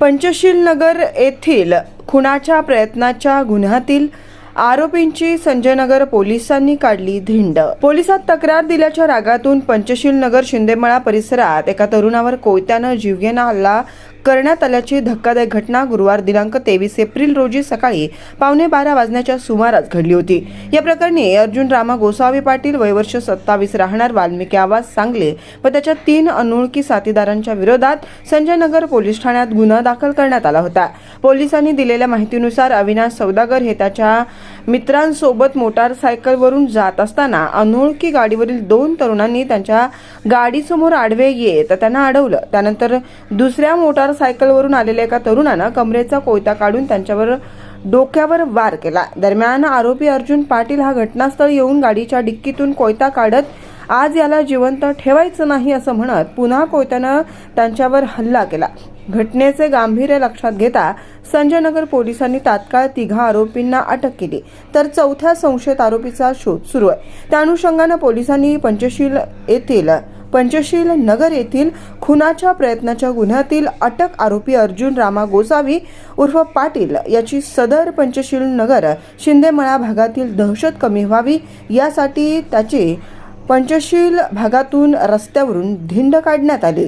पंचशील नगर येथील खुनाच्या प्रयत्नाच्या गुन्ह्यातील आरोपींची संजयनगर पोलिसांनी काढली धिंड। पोलिसात तक्रार दिल्याच्या रागातून पंचशील नगर शिंदेमळा परिसरात एका तरुणावर कोयत्याने जीवघेणा हल्ला करण्यात आल्याची धक्कादायक घटना गुरुवार दिनांक 23 एप्रिल रोजी सकाळी 11:15 वाजण्याच्या सुमारास घडली होती। या प्रकरणी अर्जुन रामा गोसावी पाटील वय वर्ष 27 राहणार वाल्मिकी आवास सांगली व त्याच्या 3 अनोळखी साथीदारांच्या विरोधात संजयनगर पोलीस ठाण्यात गुन्हा दाखल करण्यात आला होता। पोलिसांनी दिलेल्या माहितीनुसार अविनाश सौदागर हे त्याच्या मित्रांसोबत मोटारसायकलवरून जात असताना अनोळखी गाडीवरील 2 तरुणांनी त्यांच्या गाडीसमोर आडवे येत त्यांना अडवलं। त्यानंतर दुसऱ्या मोटारसायकलवरून आलेल्या एका तरुणाने कमरेचा कोयता काढून त्यांच्यावर डोक्यावर वार केला। दरम्यान आरोपी अर्जुन पाटील हा घटनास्थळी येऊन गाडीच्या डिक्कीतून कोयता काढत आज याला जिवंत ठेवायचं नाही असं म्हणत पुन्हा कोयत्याने त्यांच्यावर हल्ला केला। घटनेचे गांभीर्य लक्षात घेता संजयनगर पोलिसांनी तात्काळ 3 आरोपींना अटक केली, तर 4थ्या संशयित आरोपीचा शोध सुरू आहे। त्या अनुषंगाने पोलिसांनी पंचशील नगर येथील खुनाच्या प्रयत्नाच्या गुन्ह्यातील अटक आरोपी अर्जुन रामा गोसावी उर्फ पाटील याची सदर पंचशील नगर शिंदेमळा भागातील दहशत कमी व्हावी यासाठी त्याची पंचशील भागातून रस्त्यावरून धिंड काढण्यात आली।